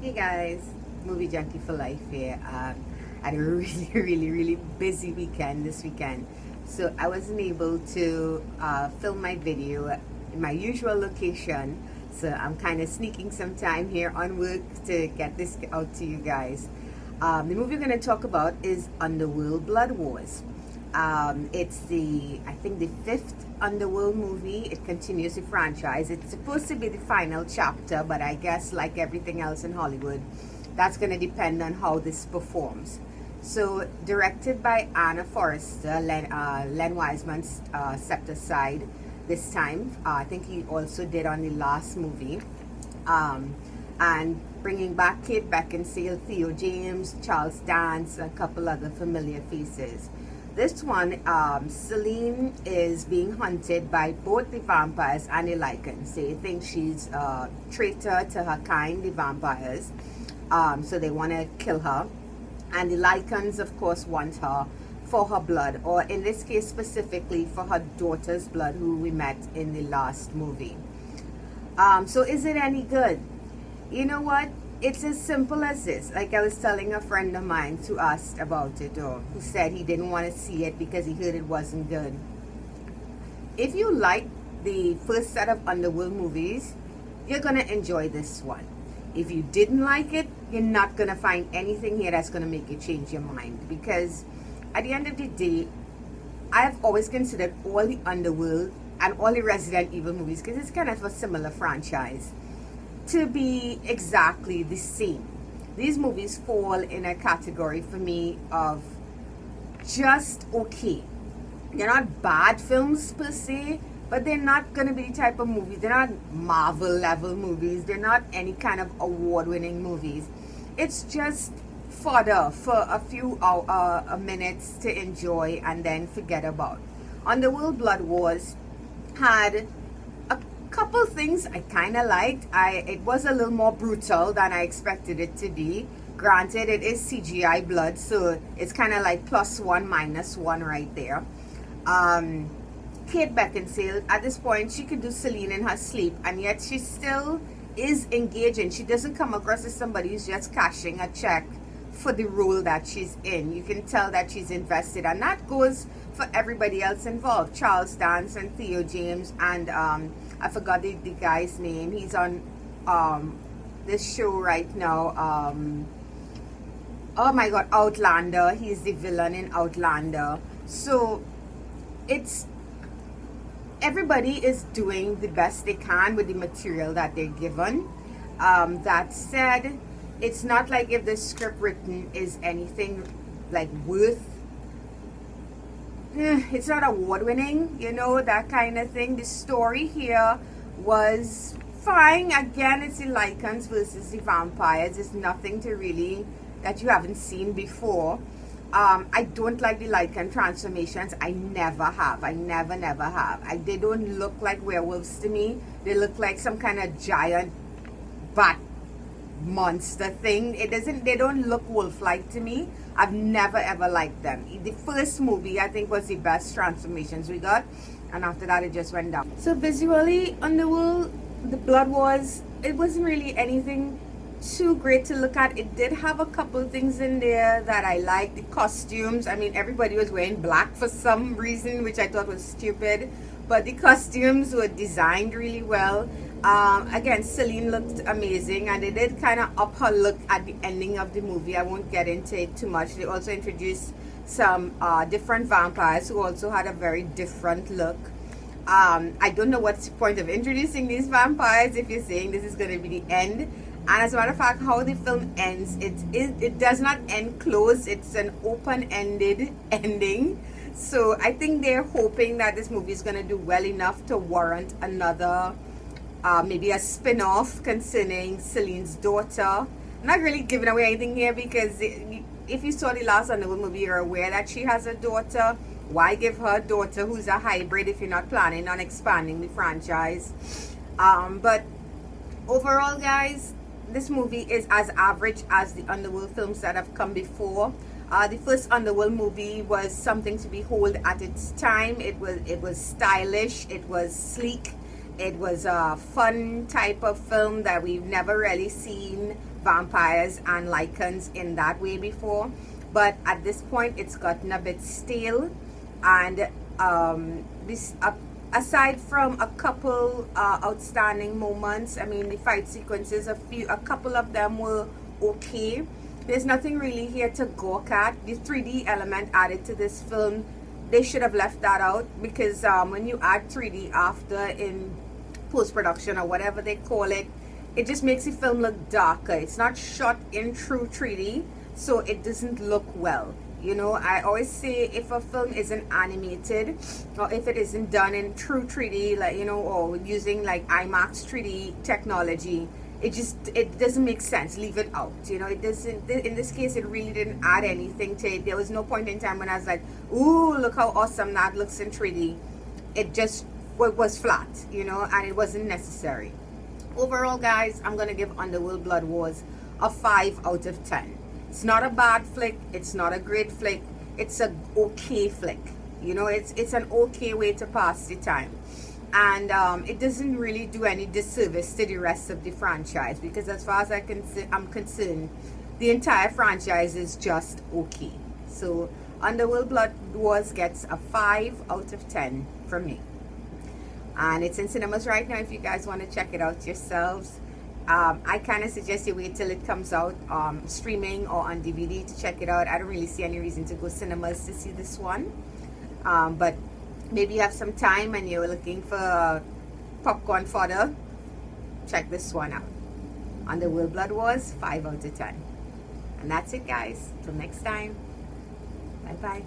Hey guys, Movie Junkie for Life here. I had a really busy weekend this weekend, so I wasn't able to film my video in my usual location. So I'm kind of sneaking some time here on work to get this out to you guys. The movie we're going to talk about is Underworld Blood Wars. It's I think the fifth Underworld movie. It continues the franchise. It's supposed to be the final chapter, but I guess like everything else in Hollywood, that's going to depend on how this performs. So directed by Anna Forrester, Len Wiseman stepped aside this time. I think he also did on the last movie. And bringing back Kate Beckinsale, Theo James, Charles Dance, a couple other familiar faces. This one, Celine is being hunted by both the vampires and the Lycans. They think she's a traitor to her kind, the vampires. So they want to kill her. And the Lycans, of course, want her for her blood, or in this case specifically for her daughter's blood, who we met in the last movie. So is it any good? You know what? It's as simple as this. Like I was telling a friend of mine who asked about it, or who said he didn't want to see it because he heard it wasn't good. If you like the first set of Underworld movies, you're going to enjoy this one. If you didn't like it, you're not going to find anything here that's going to make you change your mind. Because at the end of the day, I've always considered all the Underworld and all the Resident Evil movies, because it's kind of a similar franchise, to be exactly the same. These movies fall in a category for me of just okay. They're not bad films per se, but they're not going to be the type of movies. They're not Marvel level movies. They're not any kind of award-winning movies. It's just fodder for a few minutes to enjoy and then forget about. Underworld Blood Wars had a couple things I kind of liked. It was a little more brutal than I expected it to be. Granted, it is CGI blood, so it's kind of like +1 -1 right there. Kate Beckinsale, at this point, she could do Celine in her sleep, and yet she still is engaging. She doesn't come across as somebody who's just cashing a check for the role that she's in. You can tell that she's invested, and that goes for everybody else involved. Charles Dance and Theo James, and I forgot the guy's name. He's on this show right now. Oh my god, Outlander. He's the villain in Outlander. So it's everybody is doing the best they can with the material that they're given. That said, it's not like if the script written is anything like worth, it's not award-winning, you know, that kind of thing. The story here was fine. Again, it's the Lycans versus the vampires. It's nothing to really that you haven't seen before. I don't like the Lycan transformations. I never have. I never have. They don't look like werewolves to me. They look like some kind of giant bat monster thing. They don't look wolf-like to me. I've never ever liked them. The first movie, I think, was the best transformations we got, and after that it just went down. So visually, Underworld, the Blood Wars, it wasn't really anything too great to look at. It did have a couple of things in there that I liked. The costumes, I mean, everybody was wearing black for some reason, which I thought was stupid, but the costumes were designed really well. Again, Celine looked amazing, and they did kind of up her look at the ending of the movie. I won't get into it too much. They also introduced some different vampires who also had a very different look. I don't know what's the point of introducing these vampires if you're saying this is going to be the end. And as a matter of fact, how the film ends, it does not end closed. It's an open-ended ending. So I think they're hoping that this movie is going to do well enough to warrant another, maybe a spin-off concerning Celine's daughter. I'm not really giving away anything here, because if you saw the last Underworld movie, you're aware that she has a daughter. Why give her a daughter who's a hybrid if you're not planning on expanding the franchise? But overall, guys, this movie is as average as the Underworld films that have come before. The first Underworld movie was something to behold at its time. It was stylish, it was sleek, It was a fun type of film that we've never really seen vampires and lycans in that way before. But at this point, it's gotten a bit stale. And aside from a couple outstanding moments, I mean, the fight sequences, a couple of them were okay. There's nothing really here to gawk at. The 3D element added to this film, they should have left that out, because when you add 3D after in post-production or whatever they call it, it just makes the film look darker. It's not shot in true 3D, so it doesn't look well. You know, I always say, if a film isn't animated, or if it isn't done in true 3D, like, you know, or using like IMAX 3D technology, it doesn't make sense. Leave it out. You know, it doesn't. In this case, it really didn't add anything to it. There was no point in time when I was like, ooh, look how awesome that looks in 3D. It just was flat, you know, and it wasn't necessary. Overall, guys, I'm gonna give Underworld Blood Wars a 5 out of 10. It's not a bad flick, it's not a great flick, it's a okay flick. You know, it's an okay way to pass the time. And it doesn't really do any disservice to the rest of the franchise, because as far as I'm concerned, the entire franchise is just okay. So Underworld Blood Wars gets a 5 out of 10 from me. And it's in cinemas right now if you guys want to check it out yourselves. I kind of suggest you wait till it comes out streaming or on DVD to check it out. I don't really see any reason to go cinemas to see this one. But maybe you have some time and you're looking for popcorn fodder, check this one out. Underworld Blood Wars, 5 out of 10. And that's it, guys. Till next time. Bye-bye.